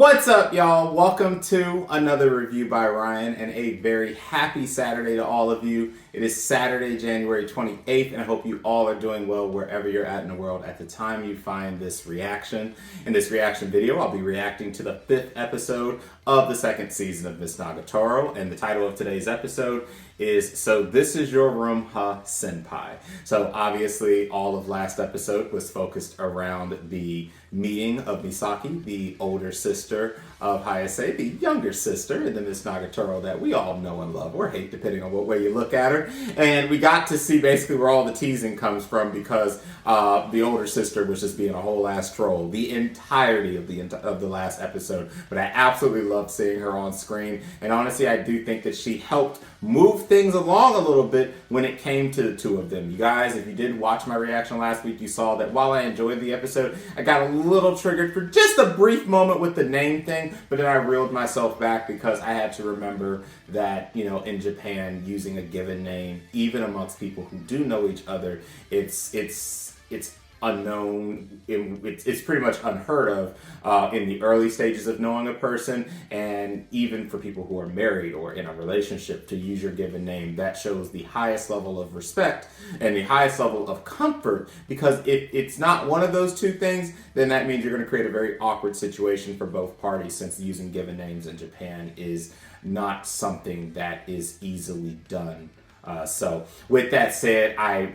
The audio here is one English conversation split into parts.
What's up, y'all? Welcome to another review by Ryan, and a very happy Saturday to all of you. It is Saturday, January 28th, and I hope you all are doing well wherever you're at in the world at the time you find this reaction. In this reaction video, I'll be reacting to the 5th episode of the 2nd season of Miss Nagatoro, and the title of today's episode is So This Is Your Room, Ha Senpai. So obviously all of last episode was focused around the meeting of Misaki, the older sister of Hayase, the younger sister in the Miss Nagatoro that we all know and love or hate depending on what way you look at her. And we got to see basically where all the teasing comes from because the older sister was just being a whole ass troll the entirety of the last episode. But I absolutely loved seeing her on screen, and honestly I do think that she helped move things along a little bit when it came to the two of them. You guys, if you did watch my reaction last week, you saw that while I enjoyed the episode, I got a little triggered for just a brief moment with the name thing, but then I reeled myself back because I had to remember that, you know, in Japan, using a given name, even amongst people who do know each other, it's unknown. It's pretty much unheard of in the early stages of knowing a person, and even for people who are married or in a relationship, to use your given name, that shows the highest level of respect and the highest level of comfort, because if it's not one of those two things, then that means you're going to create a very awkward situation for both parties, since using given names in Japan is not something that is easily done. So with that said, I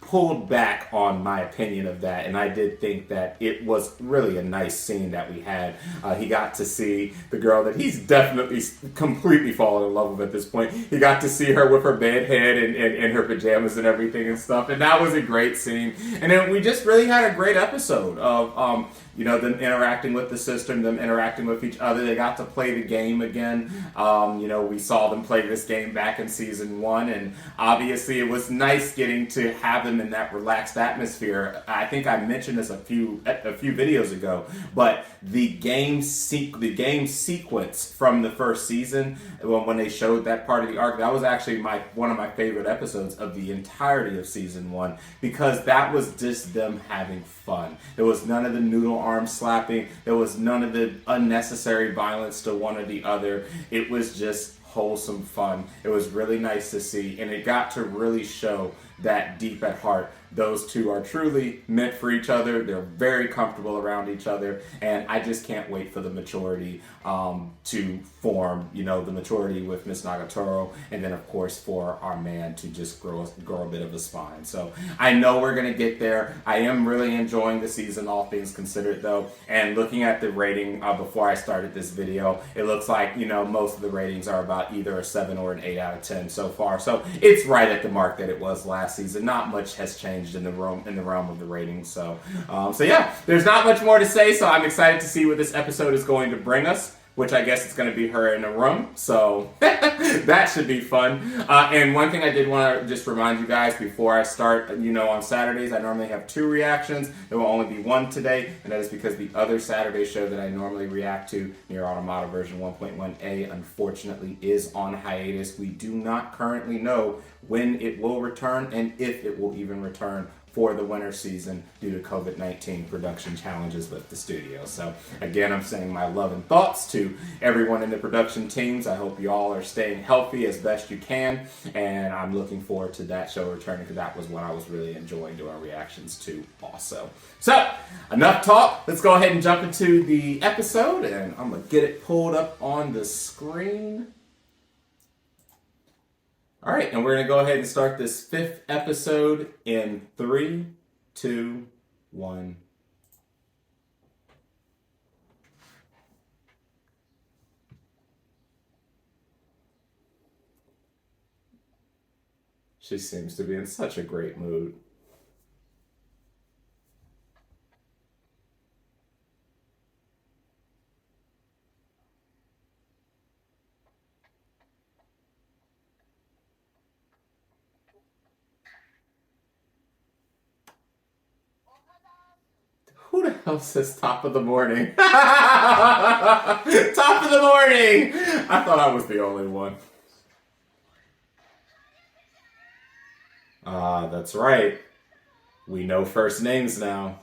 pulled back on my opinion of that, and I did think that it was really a nice scene that we had. He got to see the girl that he's definitely completely fallen in love with at this point. He got to see her with her bed head and her pajamas and everything and stuff, and that was a great scene. And then we just really had a great episode of you know, them interacting with the sister and them interacting with each other. They got to play the game again. You know, we saw them play this game back in season 1, and obviously it was nice getting to have them in that relaxed atmosphere. I think I mentioned this a few videos ago, but the game sequence from the first season, when they showed that part of the arc, that was actually one of my favorite episodes of the entirety of season 1, because that was just them having fun. There was none of the noodle arm slapping. There was none of the unnecessary violence to one or the other. It was just wholesome fun. It was really nice to see, and it got to really show that deep at heart, those two are truly meant for each other. They're very comfortable around each other, and I just can't wait for the maturity to form, you know, the maturity with Miss Nagatoro, and then of course for our man to just grow a bit of a spine. So I know we're gonna get there. I am really enjoying the season, all things considered though, and looking at the rating before I started this video, it looks like, you know, most of the ratings are about either a 7 or an 8 out of 10 so far. So it's right at the mark that it was last season. Not much has changed in the realm of the ratings. So yeah, there's not much more to say. So I'm excited to see what this episode is going to bring us, which I guess it's going to be her in a room. So that should be fun. And one thing I did want to just remind you guys before I start, you know, on Saturdays I normally have 2 reactions. There will only be 1 today, and that is because the other Saturday show that I normally react to, Nier Automata version 1.1a, unfortunately is on hiatus. We do not currently know when it will return and if it will even return for the winter season due to COVID-19 production challenges with the studio. So again, I'm sending my love and thoughts to everyone in the production teams. I hope you all are staying healthy as best you can, and I'm looking forward to that show returning, because that was what I was really enjoying doing reactions to also. So enough talk, let's go ahead and jump into the episode, and I'm gonna get it pulled up on the screen. All right, and we're going to go ahead and start this 5th episode in 3, 2, 1. She seems to be in such a great mood. Who the hell says top of the morning? Top of the morning! I thought I was the only one. That's right. We know first names now.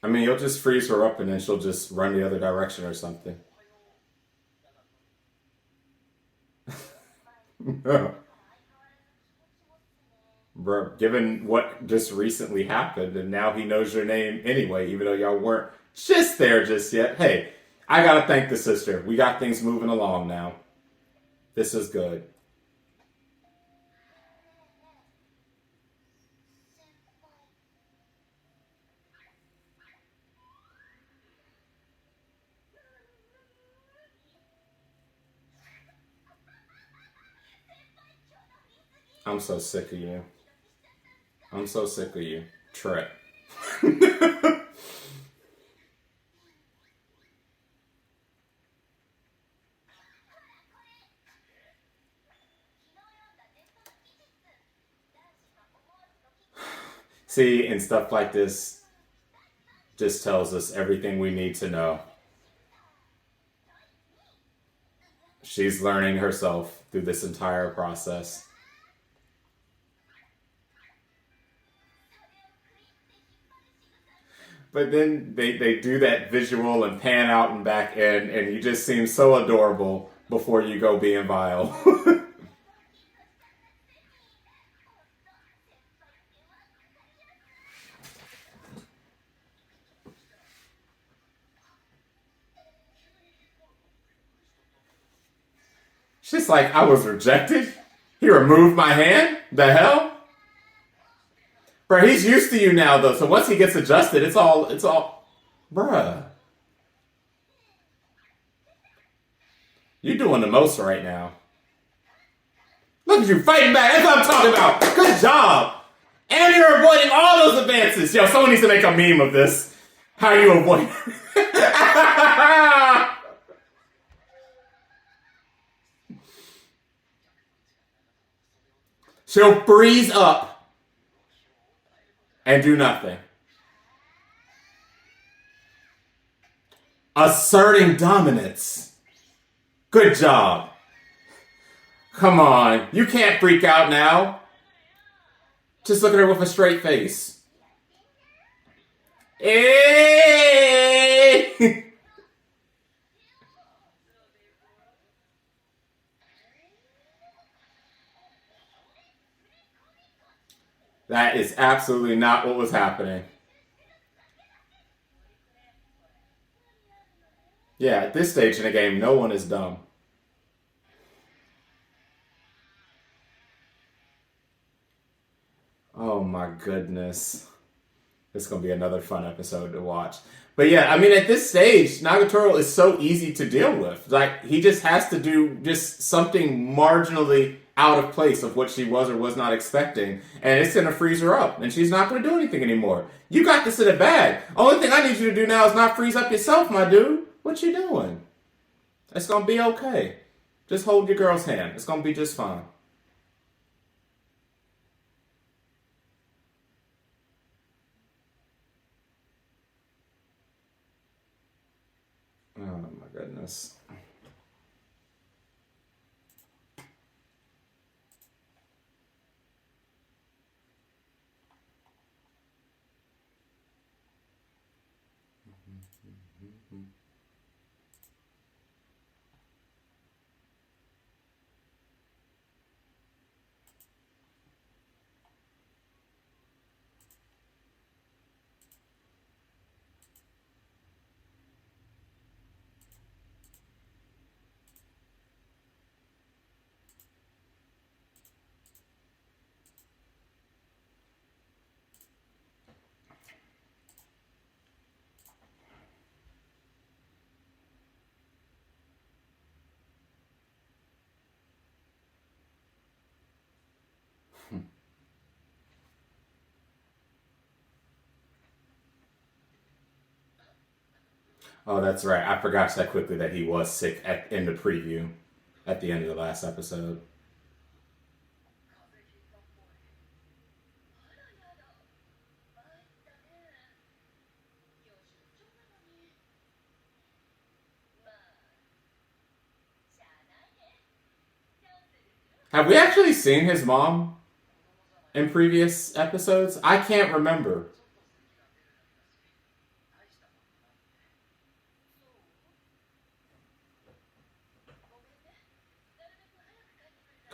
I mean, you'll just freeze her up and then she'll just run the other direction or something. Bro, given what just recently happened, and now he knows your name anyway, even though y'all weren't just there just yet. Hey, I gotta thank the sister. We got things moving along now. This is good. I'm so sick of you. I'm so sick of you. Trip. See, and stuff like this just tells us everything we need to know. She's learning herself through this entire process. But then they do that visual and pan out and back in, and you just seem so adorable before you go being vile. She's like, I was rejected? He removed my hand? The hell? Bruh, he's used to you now though, so once he gets adjusted, it's all bruh. You're doing the most right now. Look at you fighting back. That's what I'm talking about. Good job. And you're avoiding all those advances. Yo, someone needs to make a meme of this. How you avoid. She'll freeze up and do nothing. Asserting dominance. Good job. Come on. You can't freak out now. Just look at her with a straight face. Hey! That is absolutely not what was happening. Yeah, at this stage in the game, no one is dumb. Oh my goodness. This is going to be another fun episode to watch. But yeah, I mean, at this stage, Nagatoro is so easy to deal with. Like, he just has to do just something marginally out of place of what she was or was not expecting, and it's going to freeze her up, and she's not going to do anything anymore. You got this in a bag. Only thing I need you to do now is not freeze up yourself, my dude. What you doing? It's going to be okay. Just hold your girl's hand. It's going to be just fine. Oh my goodness. Oh, that's right. I forgot that quickly that he was sick in the preview at the end of the last episode. Have we actually seen his mom in previous episodes? I can't remember.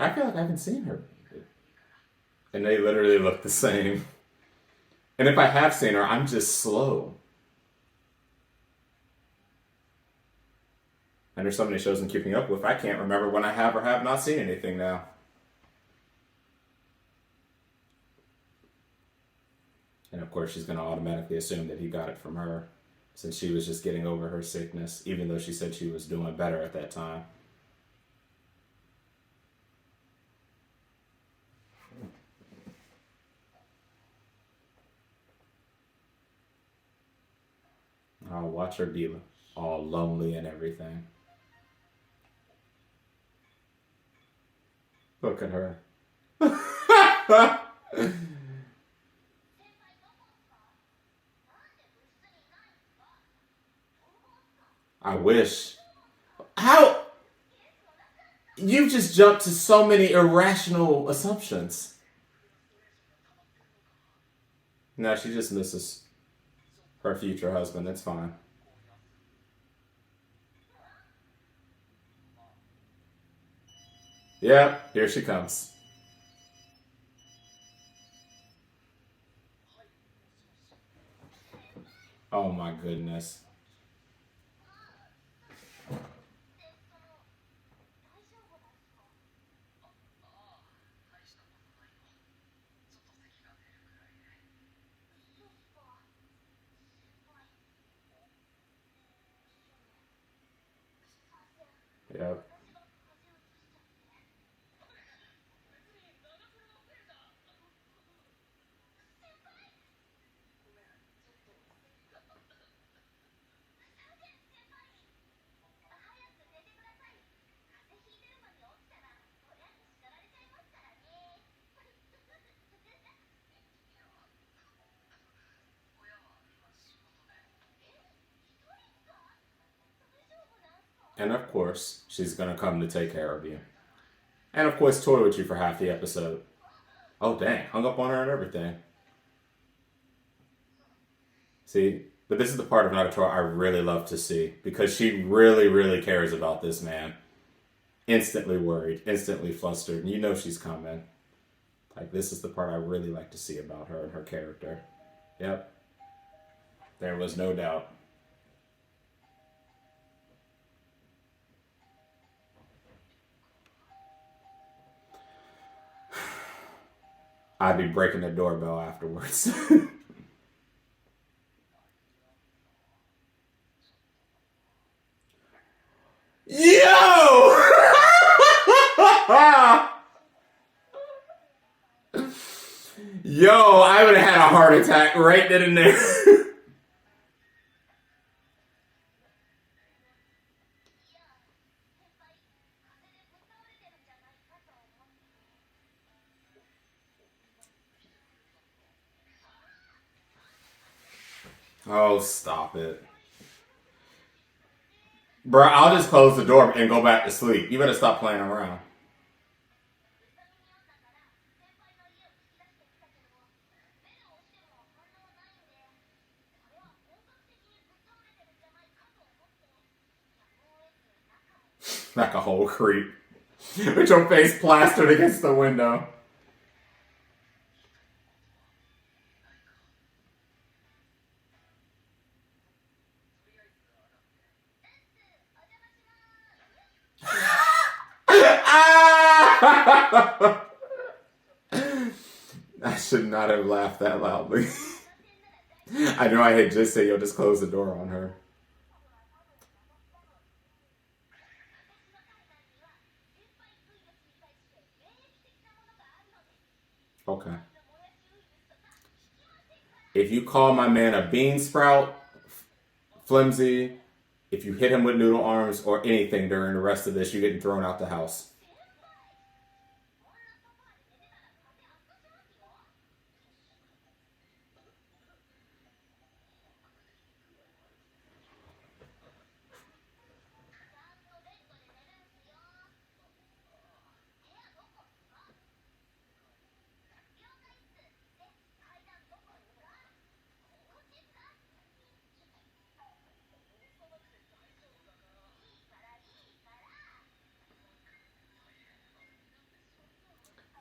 I feel like I haven't seen her. And they literally look the same. And if I have seen her, I'm just slow. And there's so many shows I'm keeping up with, I can't remember when I have or have not seen anything now. And of course, she's going to automatically assume that he got it from her, since she was just getting over her sickness, even though she said she was doing better at that time. I'll watch her be all lonely and everything. Look at her. I wish. How? You just jumped to so many irrational assumptions. No, she just misses her future husband. That's fine. Yeah, here she comes. Oh my goodness. Yep. And of course, she's gonna come to take care of you. And of course, toy with you for half the episode. Oh dang, hung up on her and everything. See, but this is the part of Nagatoro I really love to see, because she really, really cares about this man. Instantly worried, instantly flustered, and you know she's coming. Like, this is the part I really like to see about her and her character. Yep, there was no doubt. I'd be breaking the doorbell afterwards. Yo! Yo, I would have had a heart attack right then and there. Oh, stop it. Bro, I'll just close the door and go back to sleep. You better stop playing around. Like a whole creep. With your face plastered against the window. Ah! I should not have laughed that loudly. I know I had just said, yo, just close the door on her. Okay. If you call my man a bean sprout, flimsy, if you hit him with noodle arms or anything during the rest of this, you're getting thrown out the house.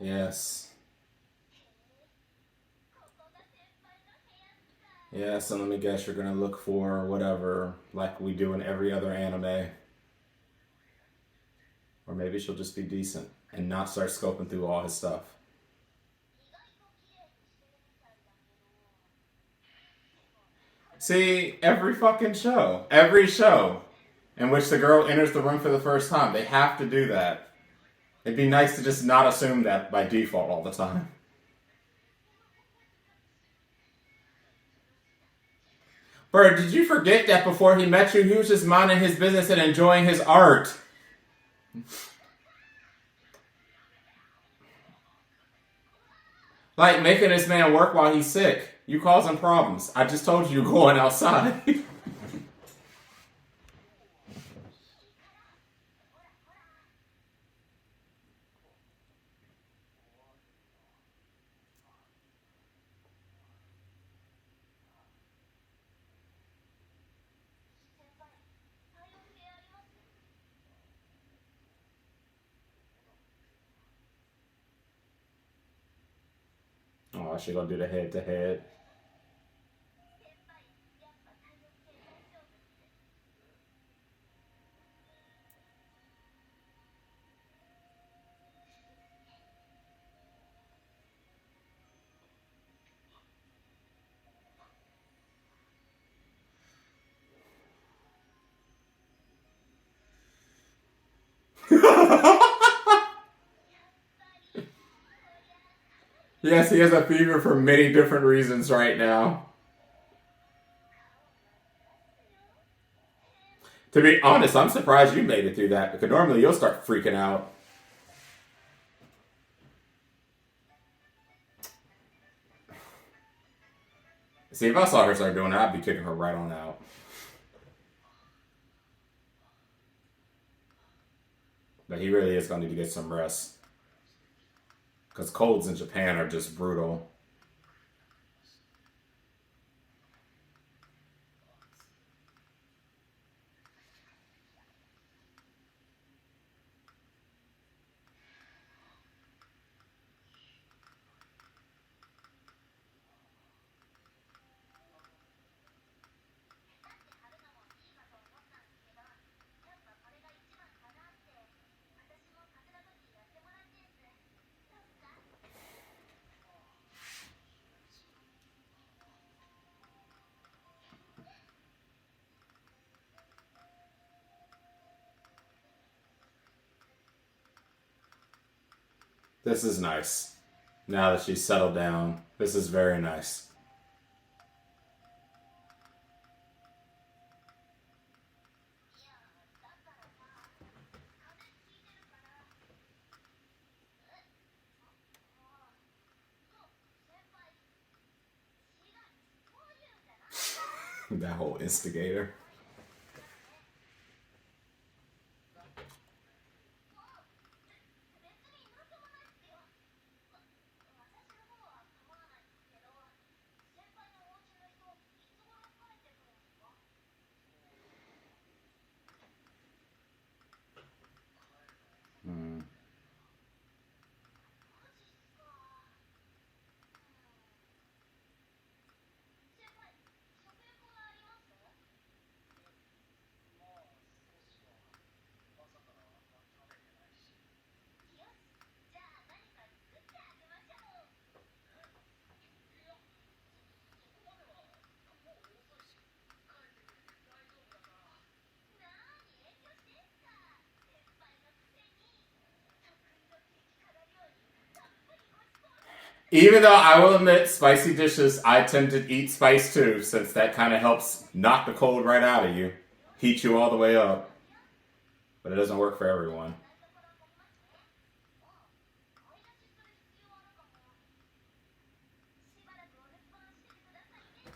Yes. Yes, and let me guess, you're gonna look for whatever, like we do in every other anime. Or maybe she'll just be decent and not start scoping through all his stuff. See, every show in which the girl enters the room for the first time, they have to do that. It'd be nice to just not assume that by default all the time. Bird, did you forget that before he met you, he was just minding his business and enjoying his art? Like making this man work while he's sick. You causing problems. I just told you going outside. Oh, she gonna do the head to head. Yes, he has a fever for many different reasons right now. To be honest, I'm surprised you made it through that because normally you'll start freaking out. See, if I saw her start doing that, I'd be kicking her right on out. But he really is going to need to get some rest. Because colds in Japan are just brutal. This is nice. Now that she's settled down, this is very nice. That whole instigator. Hmm. Even though I will admit, spicy dishes, I tend to eat spice too, since that kind of helps knock the cold right out of you, heat you all the way up. But it doesn't work for everyone.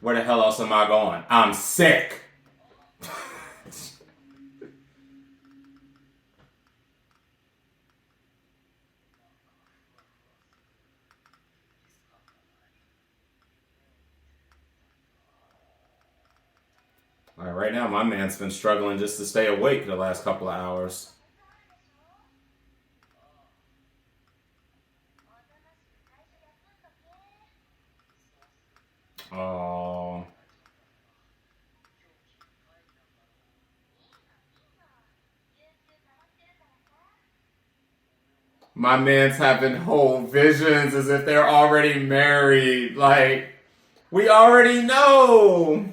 Where the hell else am I going? I'm sick. All right, right now, my man's been struggling just to stay awake the last couple of hours. My man's having whole visions as if they're already married. Like, we already know.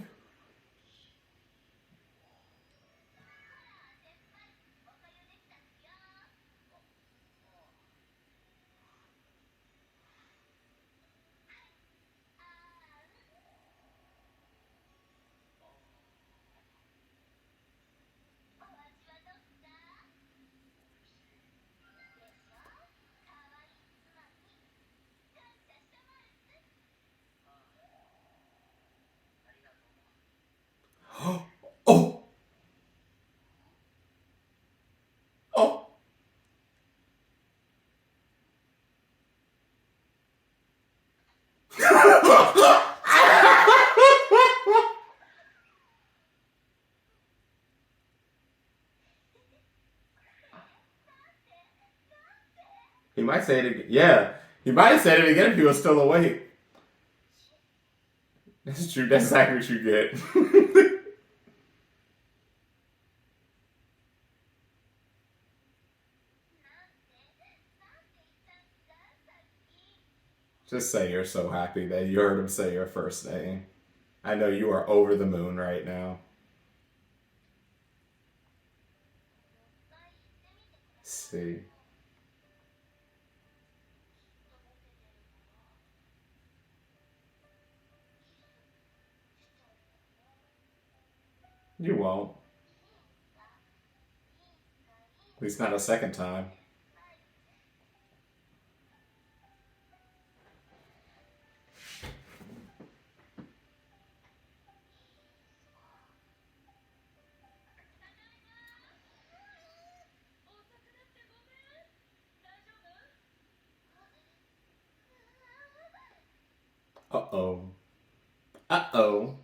Oh, oh. He might say it again. Yeah. He might have said it again if he was still awake. That's true. That's exactly what you get. Just say you're so happy that you heard him say your first name. I know you are over the moon right now. See. You won't. At least not a second time. Uh oh. Uh oh.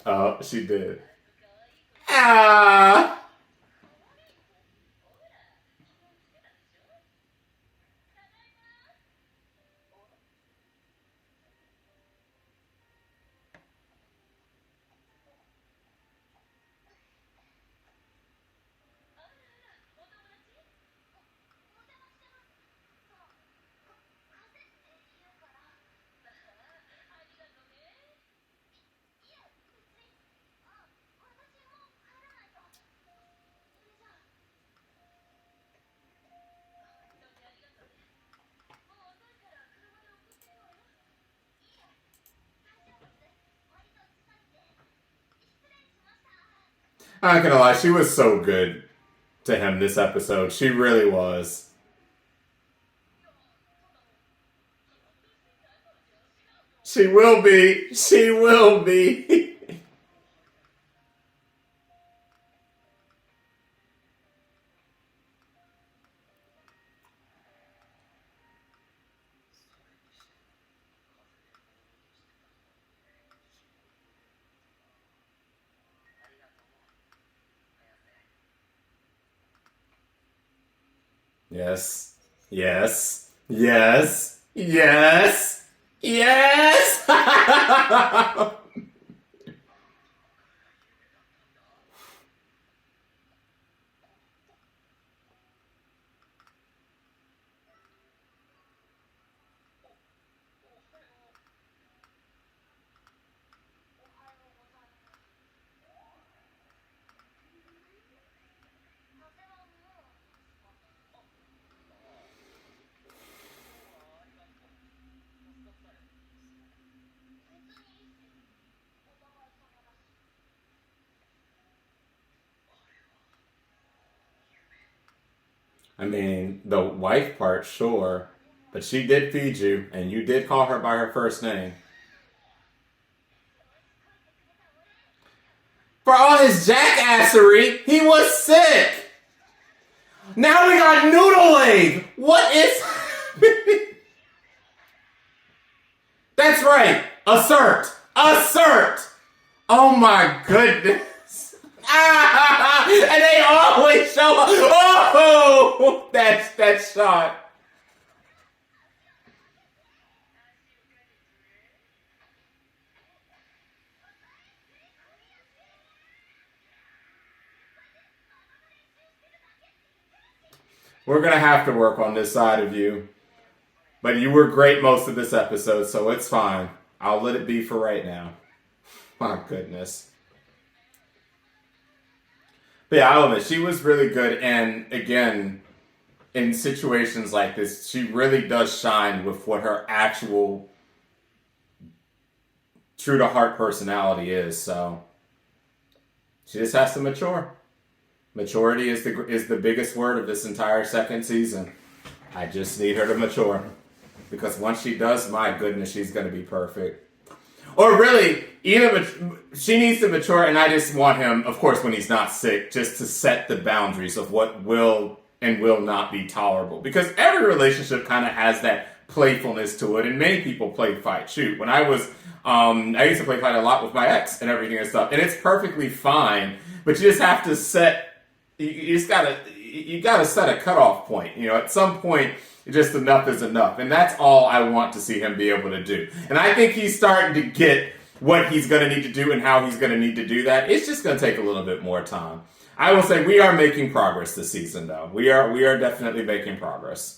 Oh, she did. Ah! I'm not gonna lie, she was so good to him this episode. She really was. She will be. She will be. Yes. Yes. Yes. Yes. Yes. I mean, the wife part, sure. But she did feed you, and you did call her by her first name. For all his jackassery, he was sick. Now we got noodle leg. What is? That's right. Assert. Assert. Oh my goodness. And they always show up. Oh, that shot. We're going to have to work on this side of you. But you were great most of this episode, so it's fine. I'll let it be for right now. My goodness. But yeah, I'll admit, she was really good. And again, in situations like this, she really does shine with what her actual true to heart personality is. So she just has to mature. Maturity is the biggest word of this entire second season. I just need her to mature. Because once she does, my goodness, she's going to be perfect. Or really, she needs to mature, and I just want him, of course, when he's not sick, just to set the boundaries of what will and will not be tolerable. Because every relationship kind of has that playfulness to it, and many people play fight. Shoot, when I was, I used to play fight a lot with my ex and everything and stuff, and it's perfectly fine, but you just have to you gotta set a cutoff point. You know, at some point, just enough is enough. And that's all I want to see him be able to do. And I think he's starting to get what he's going to need to do and how he's going to need to do that. It's just going to take a little bit more time. I will say we are making progress this season, though. We are definitely making progress.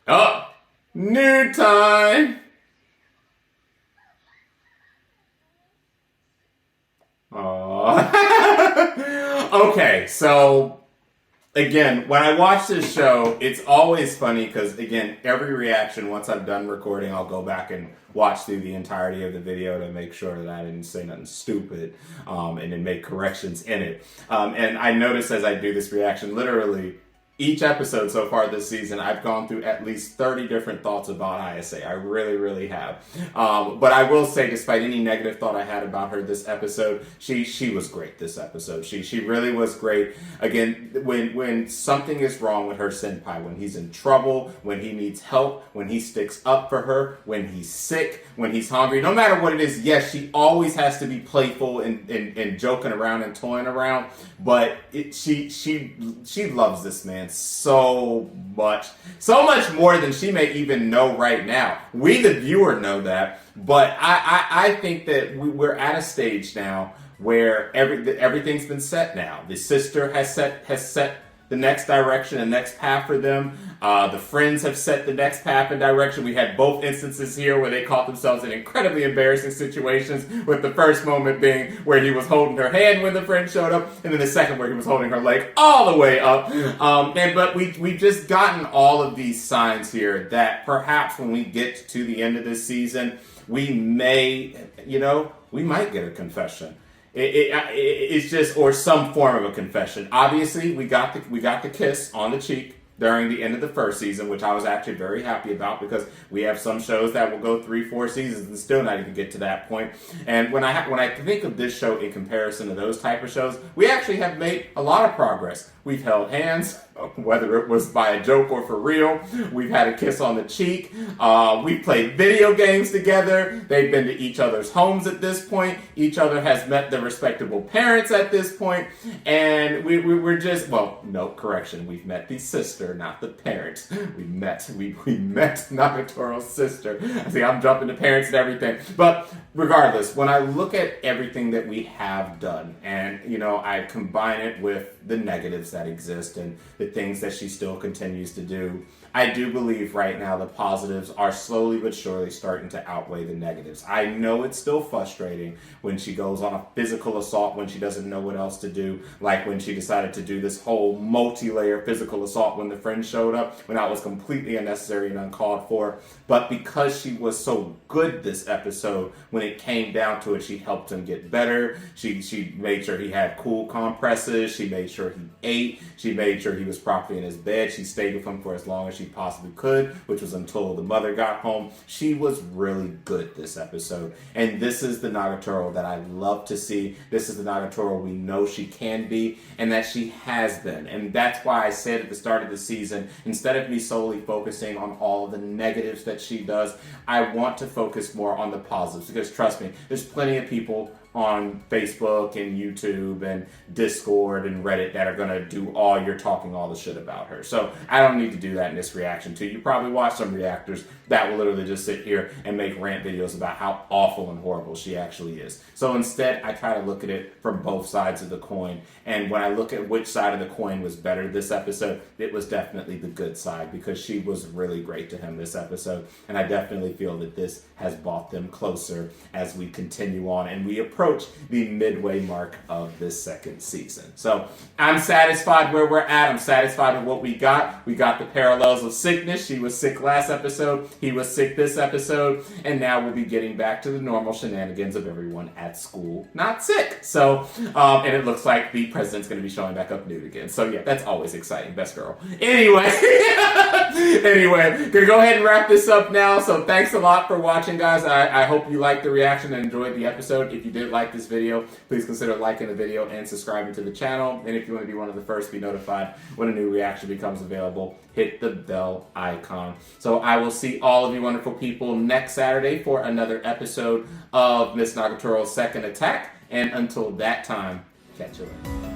Oh, new time. Oh. Okay, so again, when I watch this show, it's always funny because, again, every reaction, once I'm done recording, I'll go back and watch through the entirety of the video to make sure that I didn't say nothing stupid and then make corrections in it. And I notice as I do this reaction, literally, each episode so far this season, I've gone through at least 30 different thoughts about Isa. I really, really have. But I will say, despite any negative thought I had about her this episode, she was great this episode. She really was great. Again, when something is wrong with her senpai, when he's in trouble, when he needs help, when he sticks up for her, when he's sick, when he's hungry, no matter what it is, yes, she always has to be playful and joking around and toying around. But she loves this man so much more than she may even know right now. We, the viewer, know that, but I think that we're at a stage now where everything's been set now. The sister has set the next direction and next path for them. The friends have set the next path and direction. We had both instances here where they caught themselves in incredibly embarrassing situations, with the first moment being where he was holding her hand when the friend showed up, and then the second where he was holding her leg all the way up. But we've just gotten all of these signs here that perhaps when we get to the end of this season, we might get a confession. It's just, or some form of a confession. Obviously, we got the kiss on the cheek during the end of the first season, which I was actually very happy about, because we have some shows that will go 3-4 seasons and still not even get to that point. And when I think of this show in comparison to those type of shows, we actually have made a lot of progress. We've held hands, whether it was by a joke or for real. We've had a kiss on the cheek. We've played video games together. They've been to each other's homes at this point. Each other has met their respectable parents at this point. And we're just, well, no, correction. We've met the sister, not the parent. We met Nagatoro's sister. See, I'm jumping to parents and everything. But regardless, when I look at everything that we have done, and, I combine it with the negatives that exist and the things things that she still continues to do. I do believe right now the positives are slowly but surely starting to outweigh the negatives. I know it's still frustrating when she goes on a physical assault when she doesn't know what else to do, like when she decided to do this whole multi-layer physical assault when the friend showed up, when that was completely unnecessary and uncalled for. But because she was so good this episode, when it came down to it, she helped him get better. She made sure he had cool compresses. She made sure he ate. She made sure he was properly in his bed. She stayed with him for as long as she possibly could, which was until the mother got home. She was really good this episode. And this is the Nagatoro that I love to see. This is the Nagatoro we know she can be and that she has been. And that's why I said at the start of the season, instead of me solely focusing on all of the negatives that she does, I want to focus more on the positives. Because trust me, there's plenty of people on Facebook and YouTube and Discord and Reddit that are going to do all your talking all the shit about her. So I don't need to do that in this reaction too. You probably watch some reactors that will literally just sit here and make rant videos about how awful and horrible she actually is. So instead, I try to look at it from both sides of the coin. And when I look at which side of the coin was better this episode, it was definitely the good side because she was really great to him this episode. And I definitely feel that this has brought them closer as we continue on and we approach the midway mark of this second season. So I'm satisfied where we're at. I'm satisfied with what we got. We got the parallels of sickness. She was sick last episode. He was sick this episode. And now we'll be getting back to the normal shenanigans of everyone at school not sick. So, and it looks like the president's going to be showing back up nude again. So yeah, that's always exciting. Best girl. Anyway, gonna go ahead and wrap this up now. So thanks a lot for watching, guys. I hope you liked the reaction and enjoyed the episode. If you did like this video, please consider liking the video and subscribing to the channel. And if you want to be one of the first to be notified when a new reaction becomes available, hit the bell icon. So I will see all of you wonderful people next Saturday for another episode of Miss Nagatoro's Second Attack. And until that time, catch you later.